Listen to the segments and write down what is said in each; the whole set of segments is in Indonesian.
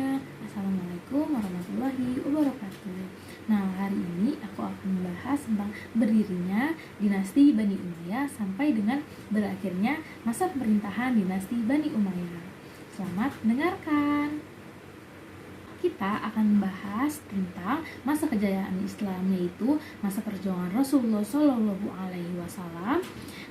semuanya, Assalamualaikum warahmatullahi wabarakatuh. Nah, hari ini aku akan membahas tentang berdirinya dinasti Bani Umayyah sampai dengan berakhirnya masa pemerintahan dinasti Bani Umayyah. Selamat mendengarkan. Kita akan membahas tentang masa kejayaan Islam, yaitu masa perjuangan Rasulullah Shallallahu Alaihi Wasallam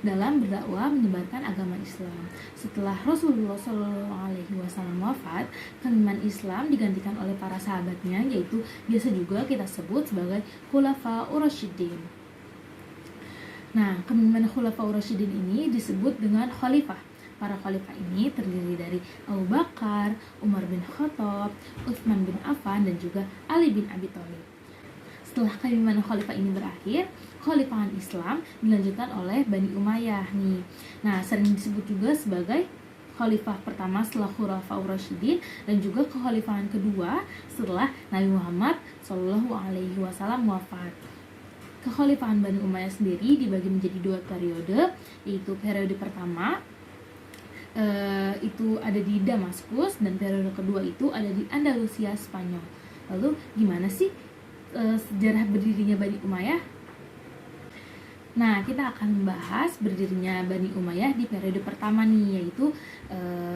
dalam berdakwah menyebarkan agama Islam. Setelah Rasulullah Shallallahu Alaihi Wasallam wafat, keimaman Islam digantikan oleh para sahabatnya, yaitu biasa juga kita sebut sebagai Khulafaur Rasyidin. Nah, keimaman Khulafaur Rasyidin ini disebut dengan khalifah. Para khalifah ini terdiri dari Abu Bakar, Umar bin Khattab, Utsman bin Affan, dan juga Ali bin Abi Thalib. Setelah keimaman khalifah ini berakhir, kekhalifahan Islam dilanjutkan oleh Bani Umayyah nih. Nah, sering disebut juga sebagai khalifah pertama setelah Khulafaur Rasyidin dan juga kekhalifahan kedua setelah Nabi Muhammad SAW wafat. Kekhalifahan Bani Umayyah sendiri dibagi menjadi dua periode, yaitu periode pertama itu ada di Damaskus dan periode kedua itu ada di Andalusia, Spanyol. Lalu gimana sih sejarah berdirinya Bani Umayyah? Nah, kita akan membahas berdirinya Bani Umayyah di periode pertama nih, yaitu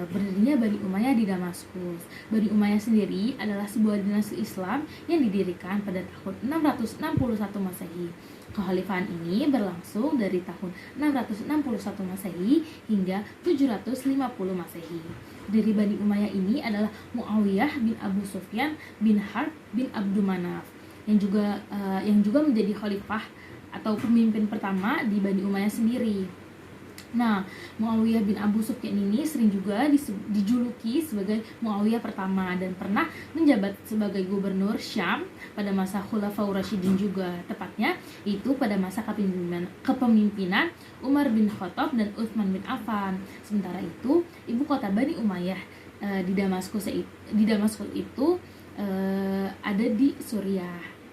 berdirinya Bani Umayyah di Damaskus. Bani Umayyah sendiri adalah sebuah dinasti Islam yang didirikan pada tahun 661 Masehi. Kekhalifahan ini berlangsung dari tahun 661 Masehi hingga 750 Masehi. Dari Bani Umayyah ini adalah Muawiyah bin Abu Sufyan bin Harb bin Abdul Manaf yang juga menjadi khalifah atau pemimpin pertama di Bani Umayyah sendiri. Nah, Muawiyah bin Abu Sufyan ini sering juga dijuluki sebagai Muawiyah pertama dan pernah menjabat sebagai gubernur Syam pada masa Khulafaur Rasyidin juga, tepatnya itu pada masa kepemimpinan Umar bin Khattab dan Utsman bin Affan. Sementara itu, ibu kota Bani Umayyah di Damaskus itu ada di Suriah.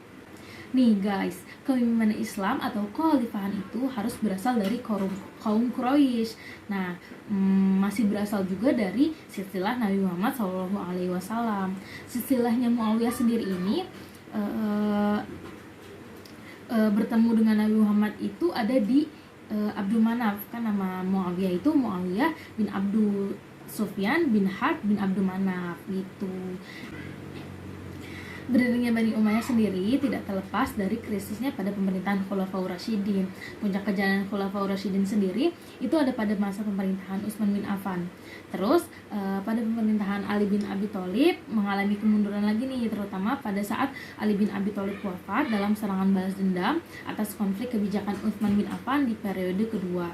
Nih guys, kepemimpinan Islam atau kekhalifahan itu harus berasal dari kaum Quraisy. Nah, masih berasal juga dari silsilah Nabi Muhammad SAW. Silsilahnya Muawiyah sendiri ini bertemu dengan Nabi Muhammad itu ada di Abdul Manaf. Kan nama Muawiyah itu Muawiyah bin Abdul Sufyan bin Harb bin Abdul Manaf gitu. Berdirinya Bani Umayyah sendiri tidak terlepas dari krisisnya pada pemerintahan Khulafaur Rasyidin. Puncak kejayaan Khulafaur Rasyidin sendiri itu ada pada masa pemerintahan Utsman bin Affan. Terus pada pemerintahan Ali bin Abi Thalib mengalami kemunduran lagi nih, terutama pada saat Ali bin Abi Thalib wafat dalam serangan balas dendam atas konflik kebijakan Utsman bin Affan di periode kedua.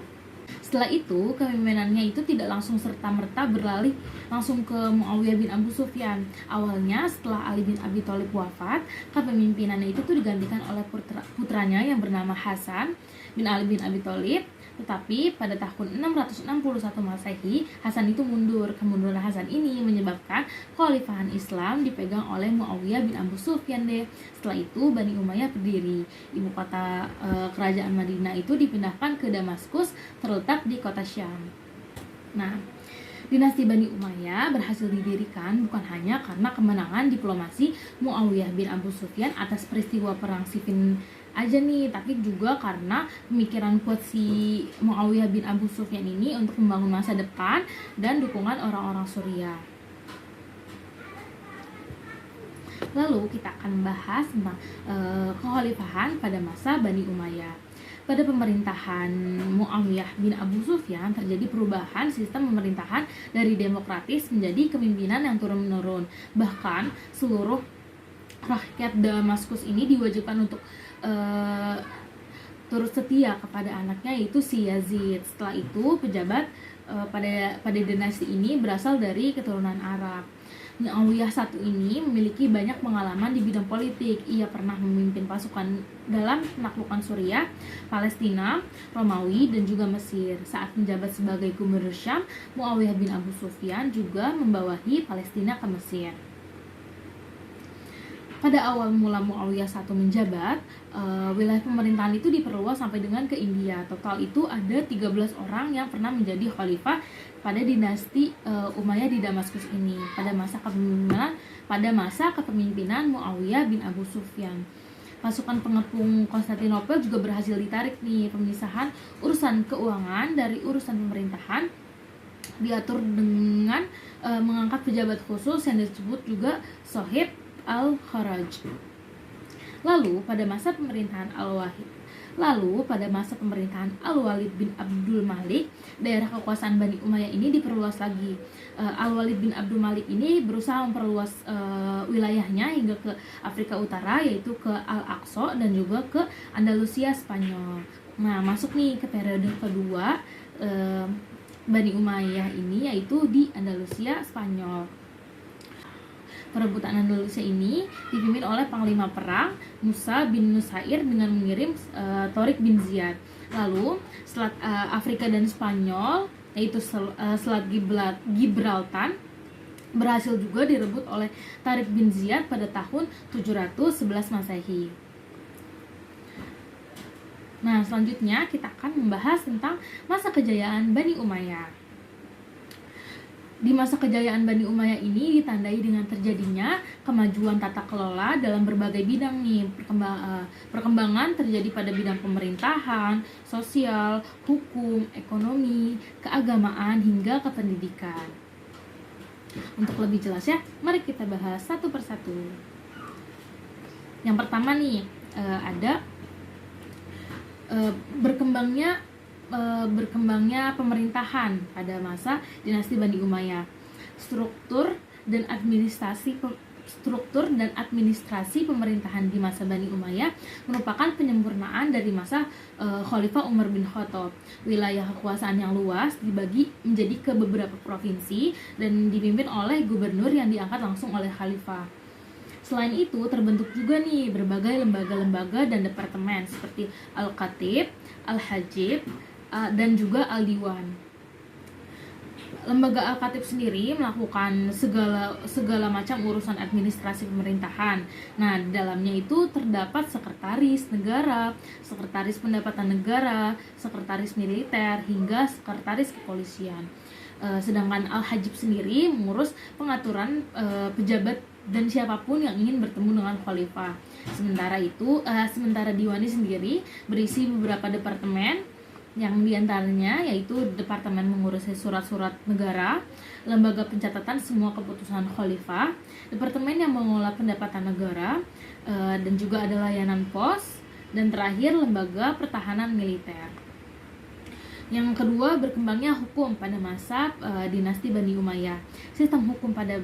Setelah itu, kepemimpinannya itu tidak langsung serta-merta beralih langsung ke Muawiyah bin Abu Sufyan. Awalnya setelah Ali bin Abi Thalib wafat, kepemimpinannya itu digantikan oleh putranya yang bernama Hasan bin Ali bin Abi Thalib. Tetapi pada tahun 661 Masehi, Hasan itu mundur. Kemunduran Hasan ini menyebabkan kekhalifahan Islam dipegang oleh Muawiyah bin Abu Sufyan deh. Setelah itu Bani Umayyah berdiri. Ibu kota kerajaan Madinah itu dipindahkan ke Damaskus, terletak di kota Syam. Nah, dinasti Bani Umayyah berhasil didirikan bukan hanya karena kemenangan diplomasi Muawiyah bin Abu Sufyan atas peristiwa perang Siffin aja nih, tapi juga karena pemikiran kuat si Muawiyah bin Abu Sufyan ini untuk membangun masa depan dan dukungan orang-orang Suriah. Lalu kita akan membahas tentang kekhalifahan pada masa Bani Umayyah. Pada pemerintahan Muawiyah bin Abu Sufyan terjadi perubahan sistem pemerintahan dari demokratis menjadi kepemimpinan yang turun-menurun. Bahkan seluruh rakyat Damaskus ini diwajibkan untuk turut setia kepada anaknya, yaitu si Yazid. Setelah itu pejabat pada dinasti ini berasal dari keturunan Arab. Muawiyah I ini memiliki banyak pengalaman di bidang politik. Ia pernah memimpin pasukan dalam penaklukan Suriah, Palestina, Romawi, dan juga Mesir. Saat menjabat sebagai gubernur Syam, Muawiyah bin Abu Sufyan juga membawahi Palestina ke Mesir. Pada awal mula Muawiyah I menjabat, wilayah pemerintahan itu diperluas sampai dengan ke India. Total itu ada 13 orang yang pernah menjadi khalifah pada dinasti Umayyah di Damaskus ini pada masa kepemimpinan Muawiyah bin Abu Sufyan. Pasukan pengepung Konstantinopel juga berhasil ditarik nih. Pemisahan urusan keuangan dari urusan pemerintahan diatur dengan mengangkat pejabat khusus yang disebut juga Sohib al-Kharaj. Lalu pada masa pemerintahan Al-Walid bin Abdul Malik, daerah kekuasaan Bani Umayyah ini diperluas lagi. Al-Walid bin Abdul Malik ini berusaha memperluas wilayahnya hingga ke Afrika Utara, yaitu ke Al-Aqsa dan juga ke Andalusia Spanyol. Nah, masuk nih ke periode kedua Bani Umayyah ini, yaitu di Andalusia Spanyol. Perebutan Andalusia ini dipimpin oleh panglima perang Musa bin Nusair dengan mengirim Torik bin Ziyad. Lalu Selat Afrika dan Spanyol, yaitu Selat Gibraltar, berhasil juga direbut oleh Tarik bin Ziyad pada tahun 711 Masehi. Nah, selanjutnya kita akan membahas tentang masa kejayaan Bani Umayyah. Di masa kejayaan Bani Umayyah ini ditandai dengan terjadinya kemajuan tata kelola dalam berbagai bidang nih. Perkembangan terjadi pada bidang pemerintahan, sosial, hukum, ekonomi, keagamaan, hingga kependidikan. Untuk lebih jelas ya, mari kita bahas satu persatu. Yang pertama nih, ada berkembangnya pemerintahan pada masa dinasti Bani Umayyah. Struktur dan administrasi pemerintahan di masa Bani Umayyah merupakan penyempurnaan dari masa Khalifah Umar bin Khattab. Wilayah kekuasaan yang luas dibagi menjadi ke beberapa provinsi dan dipimpin oleh gubernur yang diangkat langsung oleh khalifah. Selain itu, terbentuk juga nih berbagai lembaga-lembaga dan departemen seperti Al-Khatib, Al-Hajib, dan juga Al-Diwan. Lembaga Al-Khatib sendiri melakukan segala macam urusan administrasi pemerintahan. Nah, di dalamnya itu terdapat sekretaris negara, sekretaris pendapatan negara, sekretaris militer, hingga sekretaris kepolisian. Sedangkan Al-Hajib sendiri mengurus pengaturan pejabat dan siapapun yang ingin bertemu dengan khalifah. Sementara Diwani sendiri berisi beberapa departemen, yang diantaranya yaitu Departemen mengurusi surat-surat negara, Lembaga Pencatatan semua keputusan khalifah, Departemen yang mengelola pendapatan negara, dan juga ada layanan pos, dan terakhir Lembaga Pertahanan Militer. Yang kedua, berkembangnya hukum pada masa dinasti Bani Umayyah. Sistem hukum pada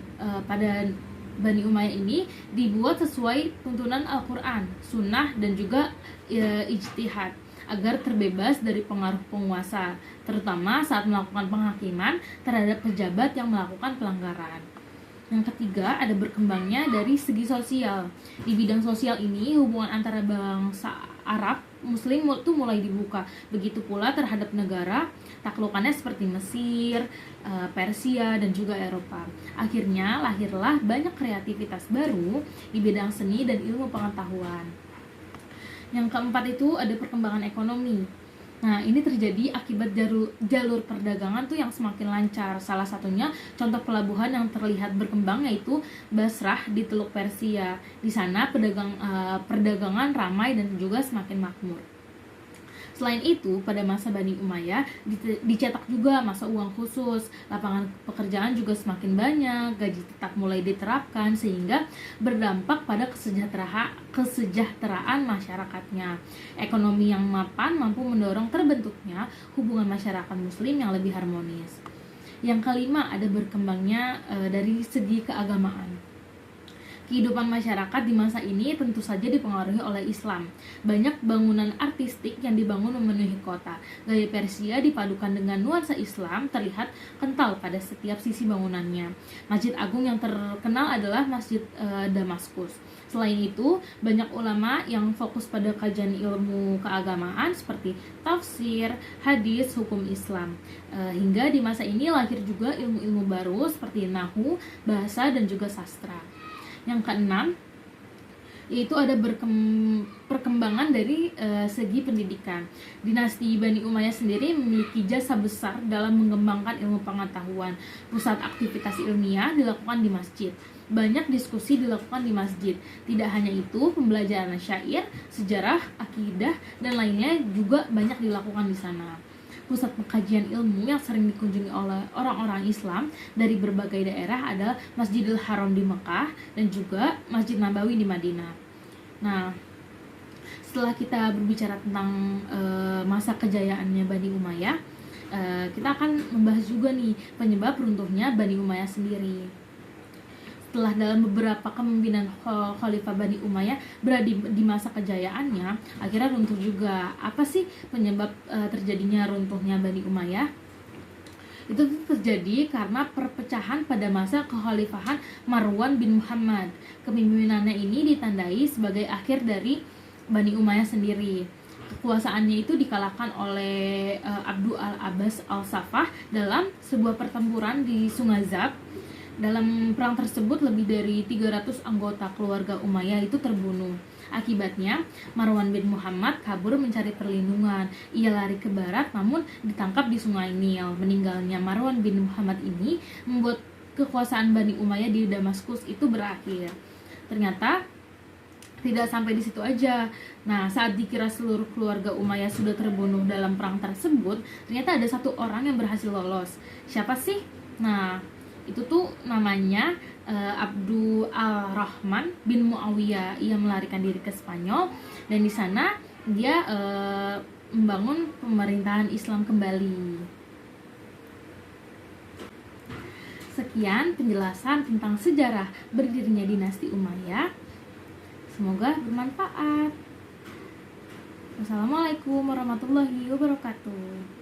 Bani Umayyah ini dibuat sesuai tuntunan Al-Quran, Sunnah, dan juga ijtihad, agar terbebas dari pengaruh penguasa, terutama saat melakukan penghakiman terhadap pejabat yang melakukan pelanggaran. Yang ketiga, ada berkembangnya dari segi sosial. Di bidang sosial ini, hubungan antara bangsa Arab Muslim itu mulai dibuka. Begitu pula terhadap negara taklukannya seperti Mesir, Persia, dan juga Eropa. Akhirnya lahirlah banyak kreativitas baru di bidang seni dan ilmu pengetahuan. Yang keempat itu ada perkembangan ekonomi. Nah, ini terjadi akibat jalur perdagangan tuh yang semakin lancar. Salah satunya contoh pelabuhan yang terlihat berkembang yaitu Basrah di Teluk Persia. Di sana perdagangan ramai dan juga semakin makmur. Selain itu, pada masa Bani Umayyah dicetak juga masa uang khusus, lapangan pekerjaan juga semakin banyak, gaji tetap mulai diterapkan sehingga berdampak pada kesejahteraan masyarakatnya. Ekonomi yang mapan mampu mendorong terbentuknya hubungan masyarakat muslim yang lebih harmonis. Yang kelima, ada berkembangnya dari segi keagamaan. Kehidupan masyarakat di masa ini tentu saja dipengaruhi oleh Islam. Banyak bangunan artistik yang dibangun memenuhi kota. Gaya Persia dipadukan dengan nuansa Islam terlihat kental pada setiap sisi bangunannya. Masjid Agung yang terkenal adalah Masjid Damaskus. Selain itu, banyak ulama yang fokus pada kajian ilmu keagamaan seperti tafsir, hadis, hukum Islam. Hingga di masa ini lahir juga ilmu-ilmu baru seperti nahwu, bahasa, dan juga sastra. Yang keenam, yaitu ada perkembangan dari segi pendidikan. Dinasti Bani Umayyah sendiri memiliki jasa besar dalam mengembangkan ilmu pengetahuan. Pusat aktivitas ilmiah dilakukan di masjid. Banyak diskusi dilakukan di masjid. Tidak hanya itu, pembelajaran syair, sejarah, akidah, dan lainnya juga banyak dilakukan di sana. Pusat pengkajian ilmu yang sering dikunjungi oleh orang-orang Islam dari berbagai daerah adalah Masjidil Haram di Mekah dan juga Masjid Nabawi di Madinah. Nah, setelah kita berbicara tentang masa kejayaannya Bani Umayyah, kita akan membahas juga nih penyebab runtuhnya Bani Umayyah sendiri. Setelah dalam beberapa kepemimpinan Khalifah Bani Umayyah berada di masa kejayaannya, akhirnya runtuh juga. Apa sih penyebab terjadinya runtuhnya Bani Umayyah? Itu terjadi karena perpecahan pada masa kekhalifahan Marwan bin Muhammad. Kepemimpinannya ini ditandai sebagai akhir dari Bani Umayyah sendiri. Kekuasaannya itu dikalahkan oleh Abdul al-Abbas al-Saffah dalam sebuah pertempuran di Sungai Zab. Dalam perang tersebut lebih dari 300 anggota keluarga Umayyah itu terbunuh. Akibatnya, Marwan bin Muhammad kabur mencari perlindungan. Ia lari ke barat namun ditangkap di Sungai Nil. Meninggalnya Marwan bin Muhammad ini membuat kekuasaan Bani Umayyah di Damaskus itu berakhir. Ternyata tidak sampai di situ aja. Nah, saat dikira seluruh keluarga Umayyah sudah terbunuh dalam perang tersebut, ternyata ada satu orang yang berhasil lolos. Siapa sih? Nah, itu tuh namanya Abdul al-Rahman bin Muawiyah. Ia melarikan diri ke Spanyol dan di sana dia membangun pemerintahan Islam kembali. Sekian penjelasan tentang sejarah berdirinya dinasti Umayyah. Semoga bermanfaat. Wassalamualaikum warahmatullahi wabarakatuh.